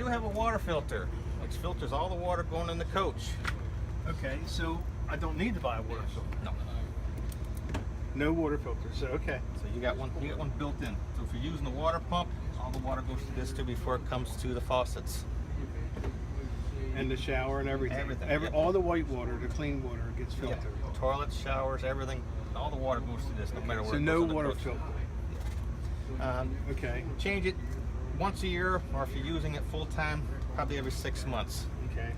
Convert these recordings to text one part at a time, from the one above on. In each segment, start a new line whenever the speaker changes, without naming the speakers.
do have a water filter, which filters all the water going in the coach.
Okay, so I don't need to buy a water filter.
No.
No water filter, so okay.
So you got one built in. So if you're using the water pump, all the water goes to this too before it comes to the faucets.
And the shower and everything.
Everything.
All the white water, the clean water gets filtered.
Yep. Toilets, showers, everything, all the water goes to this, no matter where
So
it
no
goes in the
water
coach.
filter. Okay.
Change it once a year, or if you're using it full time, probably every 6 months.
Okay.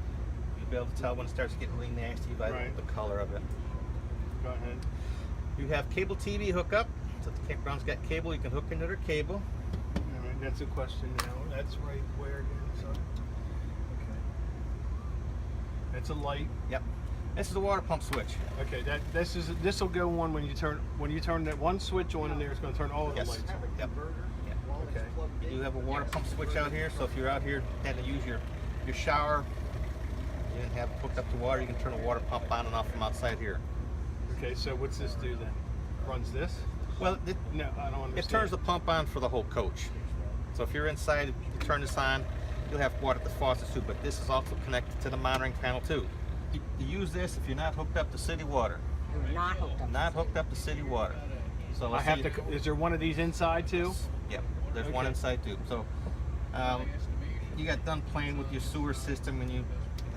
You'll be able to tell when it starts getting really nasty by the color of it.
Go ahead.
You have cable TV hookup. So if the campground's got cable, you can hook into their cable.
All right, that's a question now. That's right where again? So, okay. That's a light.
Yep. This is a water pump switch.
Okay, this will go on when you turn that one switch on in there. It's going to turn all of the lights on.
Yep.
Okay.
You do have a water pump switch out here, so if you're out here had to use your shower, you didn't have it hooked up to water, you can turn the water pump on and off from outside here.
Okay, so what's this do then? Runs this?
Well,
no, I don't understand.
It turns the pump on for the whole coach. So if you're inside, you turn this on, you'll have water at the faucet too, but this is also connected to the monitoring panel too. You use this if you're not hooked up to city water.
You're not hooked up.
Not hooked up to city water. So
I have to. Is there one of these inside too?
Yep, there's one inside too. So you got done playing with your sewer system and you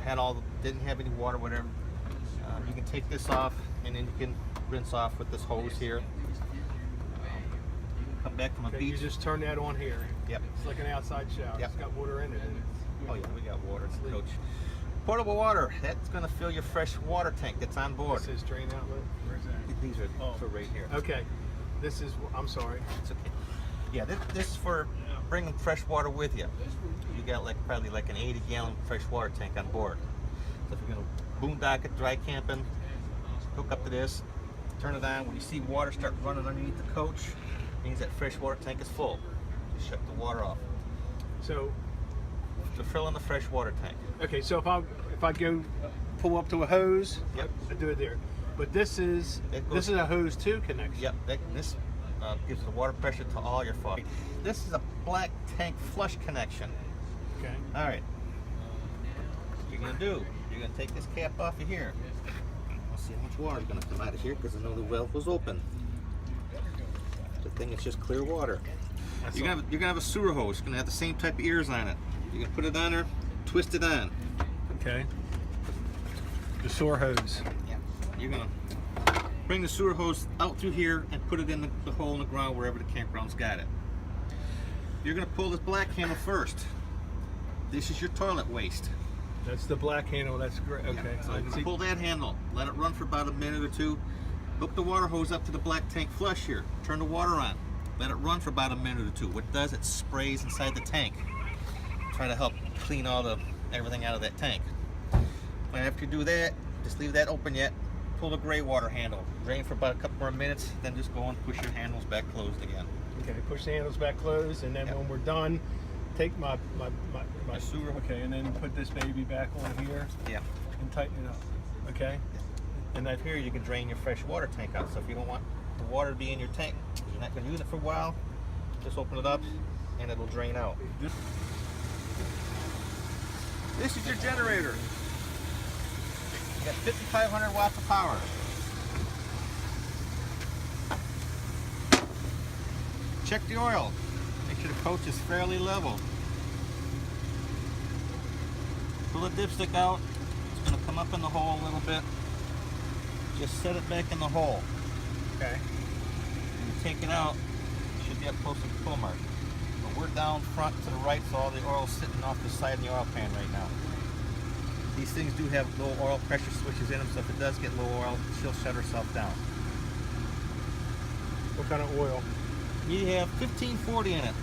had didn't have any water, whatever. You can take this off and then you can rinse off with this hose here. Come back from a beach.
You just turn that on here.
Yep.
It's like an outside shower.
Yep.
It's got water in it.
Oh yeah, we got water in the coach. Portable water, that's going to fill your fresh water tank that's on board.
This is drain outlet? Where's that?
These are for right here.
Okay. This is, I'm sorry.
It's okay. Yeah, this is for bringing fresh water with you. You got probably like an 80-gallon fresh water tank on board. So if you're going to boondock it, dry camping, hook up to this, turn it on. When you see water start running underneath the coach, it means that fresh water tank is full. Just shut the water off. So to fill in the fresh water tank.
Okay, so if I go pull up to a hose,
yep,
I do it there. But this is a hose 2 connection.
Yep, this gives the water pressure to all your faucets. This is a black tank flush connection.
Okay.
All right. What you're gonna do? You're gonna take this cap off of here. Let's see how much water is gonna come out of here because I know the valve was open. The thing is just clear water. You're gonna have a sewer hose. It's gonna have the same type of ears on it. You can put it on there, twist it on.
Okay. The sewer hose.
Yeah. You're gonna bring the sewer hose out through here and put it in the hole in the ground wherever the campground's got it. You're gonna pull this black handle first. This is your toilet waste.
That's the black handle. That's great. Okay.
Yeah. So you pull that handle. Let it run for about a minute or two. Hook the water hose up to the black tank flush here. Turn the water on. Let it run for about a minute or two. What it does, it sprays inside the tank. Try to help clean everything out of that tank. And after you do that, just leave that open yet. Pull the gray water handle. Drain for about a couple more minutes, then just go and push your handles back closed again.
Okay, push the handles back closed, and then when we're done, take my
sewer.
Okay, and then put this baby back on here.
Yeah.
And tighten it up. Okay.
And then here you can drain your fresh water tank out. So if you don't want the water to be in your tank, because you're not going to use it for a while, just open it up and it'll drain out. This is your generator. You got 5,500 watts of power. Check the oil. Make sure the coach is fairly level. Pull the dipstick out. It's going to come up in the hole a little bit. Just set it back in the hole.
Okay.
When you take it out, you should be up close to the pull mark. But we're down front to the right, so all the oil's sitting off the side of the oil pan right now. These things do have low oil pressure switches in them, so if it does get low oil, she'll shut herself down.
What kind of oil?
You have 1540 in it.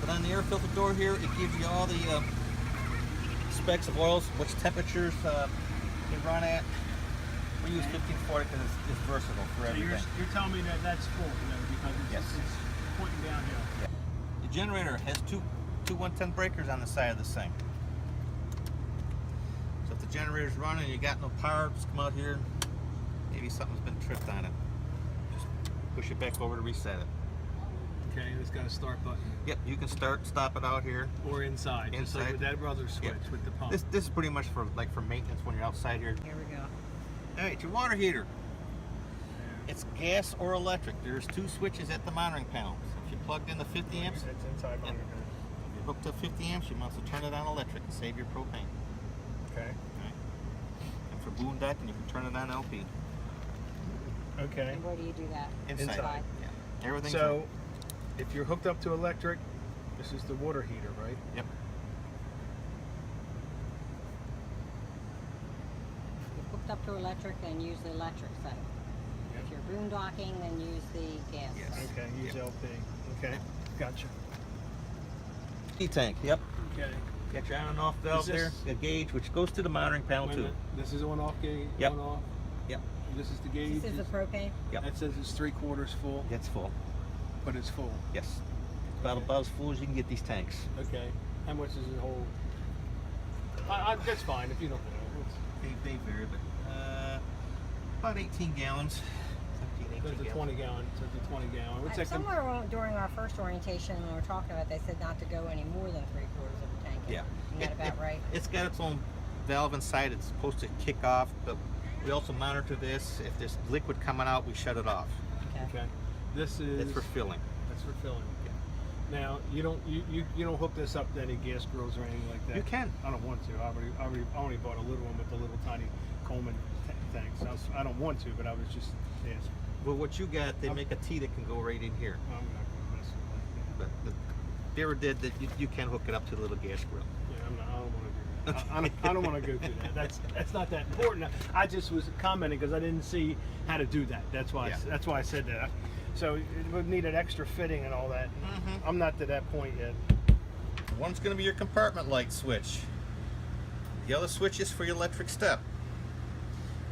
But on the air filter door here, it gives you all the specs of oils, which temperatures you run at. We use 1540 because it's versatile for everything.
You're telling me that that's full, because it's pointing downhill.
Yeah. The generator has two 110 breakers on the side of this thing. So if the generator's running and you got no power, just come out here. Maybe something's been tripped on it. Just push it back over to reset it.
Okay, and it's got a start button.
Yep, you can stop it out here.
Or inside, just like
Inside.
with that rudder switch with the pump.
This is pretty much for maintenance when you're outside here.
Here we go.
All right, your water heater. It's gas or electric. There's 2 switches at the monitoring panel. So if you plugged in the 50 amps,
It's inside
and if you're hooked to 50 amps, you must turn it on electric and save your propane.
Okay.
Right? And for boondocking, you can turn it on LP.
Okay.
And where do you do that?
Inside. Yeah. Everything's
So, if you're hooked up to electric, this is the water heater, right?
Yep.
You're hooked up to electric, then use the electric side.
Yep.
If you're boondocking, then use the gas
Yes.
side.
Okay, use
Yep.
LP. Okay, gotcha.
E-tank. Yep.
Okay.
Got your on and off valve there.
this-
A gauge which goes to the monitoring panel
Wait a
too.
minute. This is on off gauge.
Yep.
On off.
Yep.
This is the gauge.
This is the propane.
Yep.
That says it's 3/4 full,
It's full.
but it's full.
Yes. About as full as you can get these tanks.
Okay. How much does it hold? That's fine if you don't know.
They vary, but about 18 gallons. 17, 18
It's a
gallons.
20 gallon. So it's a 20 gallon. What's that?
Somewhere during our first orientation when we were talking about it, they said not to go any more than 3/4 of a tank.
Yeah.
Isn't that about right?
It's got its own valve inside. It's supposed to kick off, but we also monitor this. If there's liquid coming out, we shut it off.
Okay. This is.
It's for filling.
That's for filling. Now you don't hook this up to any gas grills or anything like that.
You can.
I don't want to. I only bought a little one with the little tiny Coleman tank. So I don't want to, but I was just asking.
Well, what you got, they make a T that can go right in here.
I'm not gonna mess with that.
But they ever did that. You can hook it up to the little gas grill.
Yeah, I don't want to do that. I don't want to go through that. That's not that important. I just was commenting because I didn't see how to do that. That's why.
Yeah.
That's why I said that. So it would need an extra fitting and all that.
Mm-hmm.
I'm not to that point yet.
One's going to be your compartment light switch. The other switch is for your electric step.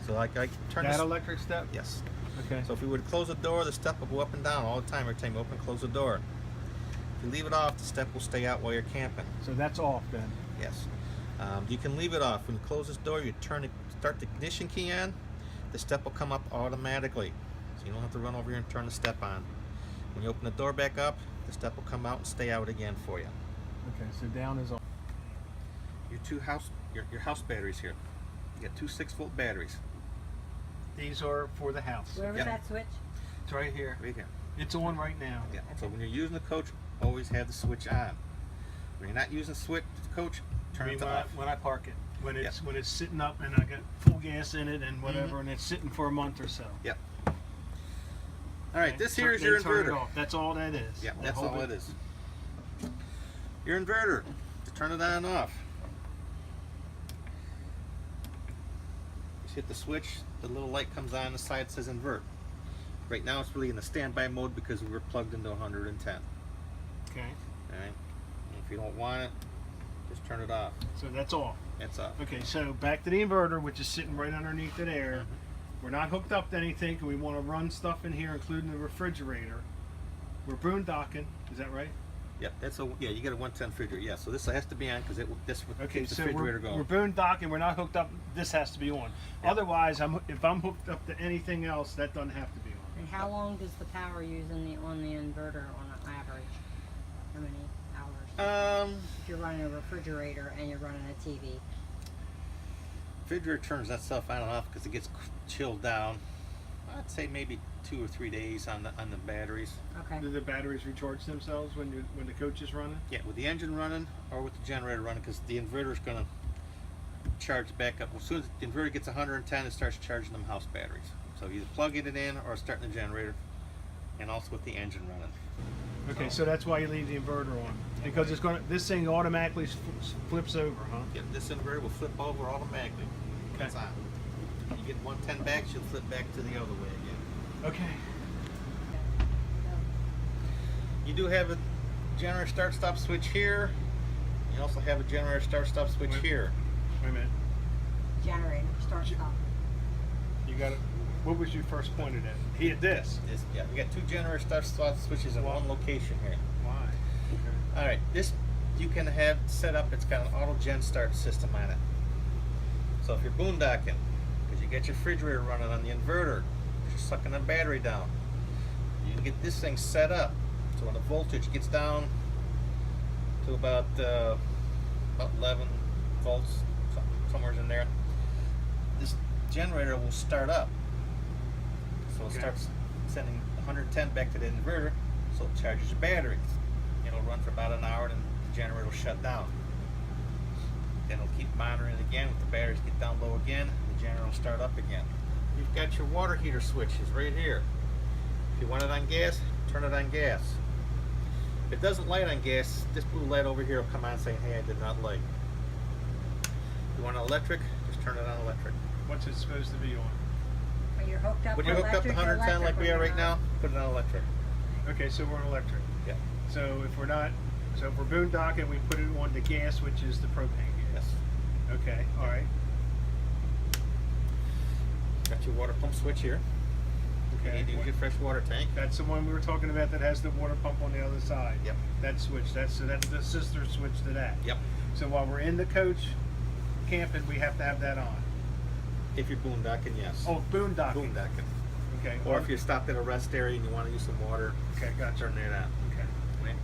So like I turn
That
this.
electric step.
Yes.
Okay.
So if we were to close the door, the step will go up and down all the time. Every time you open, close the door. If you leave it off, the step will stay out while you're camping.
So that's off then.
Yes. You can leave it off. When you close this door, you start the ignition key on. The step will come up automatically. So you don't have to run over here and turn the step on. When you open the door back up, the step will come out and stay out again for you.
Okay. So down is off.
Your house batteries here. You got 2 6-volt batteries.
These are for the house.
Where was
Yep.
that switch?
It's right here.
Right here.
It's on right now.
Yeah. So when you're using the coach, always have the switch on. When you're not using the switch, coach, turn it off.
When I park it, when it's
Yep.
when it's sitting up and I got full gas in it and whatever, and it's sitting for a month or so.
Yep. All right,
Okay,
this here is your
then turn it
inverter.
off. That's all that is.
Yeah,
That
that's
whole
all
bit.
it is. Your inverter, to turn it on and off. Just hit the switch, the little light comes on the side, says invert. Right now it's really in the standby mode because we were plugged into 110.
Okay.
All right. And if you don't want it, just turn it off.
So that's off.
It's off.
Okay. So back to the inverter, which is sitting right underneath it there.
Mhm.
We're not hooked up to anything, and we want to run stuff in here, including the refrigerator. We're boondocking. Is that right?
Yep, you get a 110 refrigerator. Yeah, so this has to be on because this would
Okay,
keep the
so
refrigerator
we're
going.
boondocking. We're not hooked up. This has to be on.
Yep.
Otherwise, if I'm hooked up to anything else, that doesn't have to be on.
And how long does the power use on the inverter on an average? How many hours? If you're running a refrigerator and you're running a TV.
Refrigerator turns that stuff on and off because it gets chilled down. I'd say maybe 2 or 3 days on the batteries.
Okay.
Do the batteries recharge themselves when the coach is running?
Yeah, with the engine running or with the generator running, because the inverter is going to charge back up. As soon as the inverter gets 110, it starts charging them house batteries. So either plugging it in or starting the generator, and also with the engine running.
Okay, so that's why you leave the inverter on, because this thing automatically flips over, huh?
Yeah, this inverter will flip over automatically.
Okay.
It's on. You get 110 back, she'll flip back to the other way again.
Okay.
You do have a generator start-stop switch here. You also have a generator start-stop switch here.
Wait a minute.
Generator, start, stop.
You got it. What was you first pointed at? He had this.
Yeah, we got 2 generator start-stop switches in one location here.
Why? Okay.
All right, this you can have set up. It's got an auto gen start system on it. So if you're boondocking, because you get your refrigerator running on the inverter, you're sucking the battery down, you can get this thing set up So when the voltage gets down to about 11 volts, somewhere in there, this generator will start up. So it starts sending 110 back to the inverter, so it charges your batteries. It'll run for about an hour, and the generator will shut down. Then it'll keep monitoring it again. If the batteries get down low again, the generator will start up again. You've got your water heater switches right here. If you want it on gas, turn it on gas. If it doesn't light on gas, this blue light over here will come on saying, hey, I did not light. If you want it electric, just turn it on electric.
What's it supposed to be on?
When you're hooked up
When you're hooked up to 110 like we are right now, put it on electric.
Okay, so we're on electric.
Yeah.
So if we're boondocking, we put it on the gas, which is the propane gas.
Yes.
Okay, all right.
Got your water pump switch here.
Okay.
You need to use your fresh water tank.
That's the one we were talking about that has the water pump on the other side.
Yep.
That switch. That's the sister switch to that.
Yep.
So while we're in the coach camping, we have to have that on.
If you're boondocking, yes.
Oh, boondocking.
Boondocking.
Okay.
Or if you're stopped at a rest area and you want to use some water,
Okay, gotcha.
turn it on.
Okay.
Okay.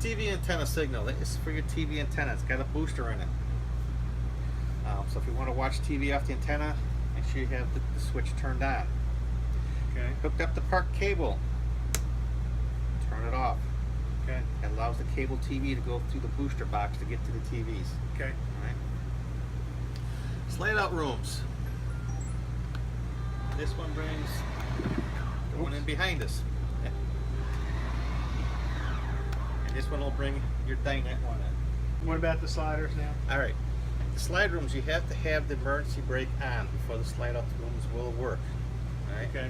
TV antenna signal. This is for your TV antenna. It's got a booster in it. So if you want to watch TV off the antenna, make sure you have the switch turned on.
Okay.
Hooked up the park cable. Turn it off.
Okay.
That allows the cable TV to go through the booster box to get to the TVs.
Okay.
All right. Slide out rooms. This one brings the one in behind us. Yeah. And this one will bring your dinette one in.
What about the sliders now?
All right. The slide rooms, you have to have the emergency brake on before the slide out rooms will work. All right.
Okay.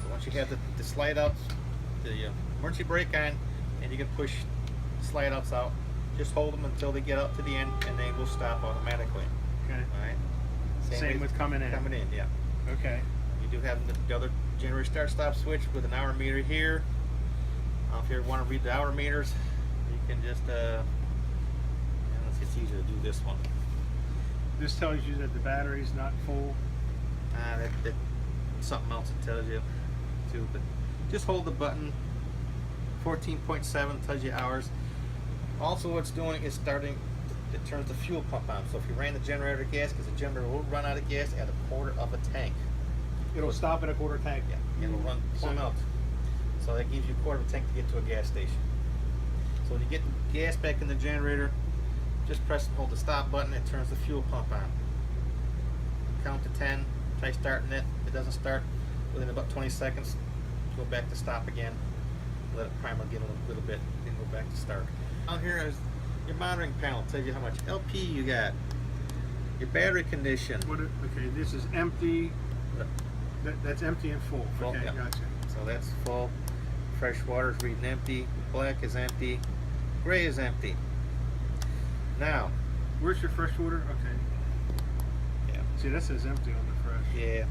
So once you have the slide outs, the emergency brake on, and you can push the slide outs out. Just hold them until they get up to the end, and they will stop automatically.
Okay.
All right.
Same with coming in.
Coming in, yeah.
Okay.
You do have the other generator start-stop switch with an hour meter here. If you want to read the hour meters, you can just it's easier to do this one.
This tells you that the battery's not full.
That something else it tells you too, but just hold the button. 14.7 tells you hours. Also, what's doing is starting. It turns the fuel pump on. So if you ran the generator gas, because the generator will run out of gas at a quarter of a tank.
It'll stop at a quarter tank.
Yeah, it'll run plumb out. So that gives you a quarter of a tank to get to a gas station. So when you get the gas back in the generator, just press and hold the stop button. It turns the fuel pump on. Count to 10. Try starting it. If it doesn't start within about 20 seconds, go back to stop again. Let it prime again a little bit, then go back to start. Down here is your monitoring panel. Tells you how much LP you got. Your battery condition.
Okay, this is empty. That's empty and full.
Full,
Okay,
yeah.
gotcha.
So that's full. Fresh water is reading empty. Black is empty. Gray is empty. Now,
Where's your fresh water? Okay.
yeah,
See, that says empty on the fresh.
yeah.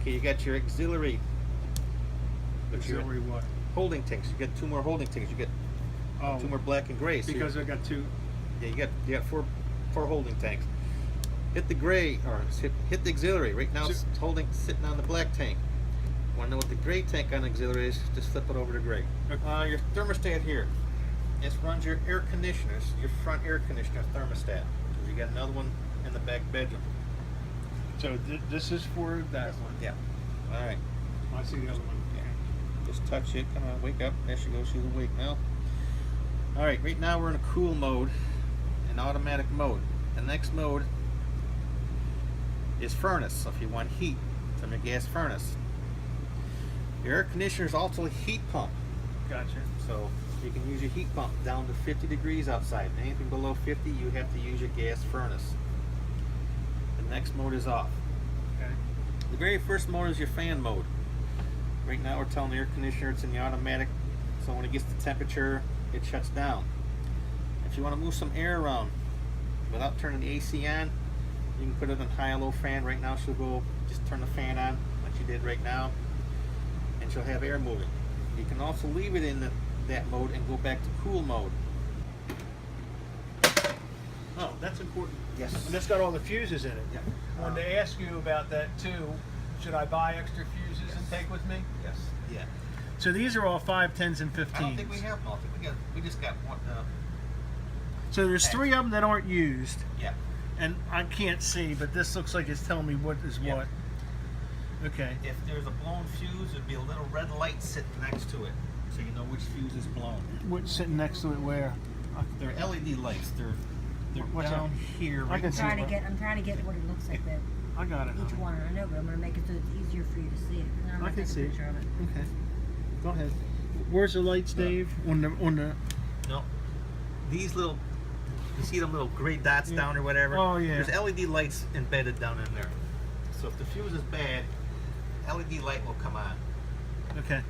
Okay, you got your auxiliary.
Auxiliary what?
Holding tanks. You get two more holding tanks. You get
Oh,
two more black and gray. So
because I got two.
yeah, you got four holding tanks. Hit the gray or hit the auxiliary. Right now it's sitting on the black tank. Want to know what the gray tank on auxiliary is? Just flip it over to gray.
Okay.
Your thermostat here. This runs your air conditioners, your front air conditioner thermostat. You got another one in the back bedroom.
So this is for that one.
Yeah. All right.
I see the other one.
Just touch it. Come on, wake up. There she goes. She's awake now. All right. Right now we're in a cool mode, in automatic mode. The next mode is furnace. So if you want heat from your gas furnace, your air conditioner is also a heat pump.
Gotcha.
So you can use your heat pump down to 50 degrees outside. Anything below 50, you have to use your gas furnace. The next mode is off.
Okay.
The very first mode is your fan mode. Right now we're telling the air conditioner it's in the automatic, so when it gets the temperature, it shuts down. If you want to move some air around without turning the AC on, you can put it on high or low fan. Right now she'll go, just turn the fan on like she did right now, and she'll have air moving. You can also leave it in that mode and go back to cool mode.
Oh, that's important.
Yes.
And that's got all the fuses in it.
Yeah.
I wanted to ask you about that too. should I buy extra fuses and take with me?
Yes. Yeah.
So these are all 5, 10s, and 15s.
I don't think we have multi. We just got one.
So there's 3 of them that aren't used,
Yeah.
and I can't see, but this looks like it's telling me what is
Yeah.
what. Okay.
If there's a blown fuse, there'd be a little red light sitting next to it, so you know which fuse is blown.
What's sitting next to it where?
They're LED lights. They're
What's
down here.
I
Right
can
I'm
see
trying to
what-
get. I'm trying to get what it looks like. That
I got it.
each one. I know, but I'm gonna make it so it's easier for you to see it. And I'm
I
gonna
can
take
see
a
it.
picture of it.
Okay. Go ahead. Where's the lights, Dave? On the.
No. These little. You see them little gray dots down or whatever?
Oh, yeah.
There's LED lights embedded down in there. So if the fuse is bad, LED light will come on.
Okay.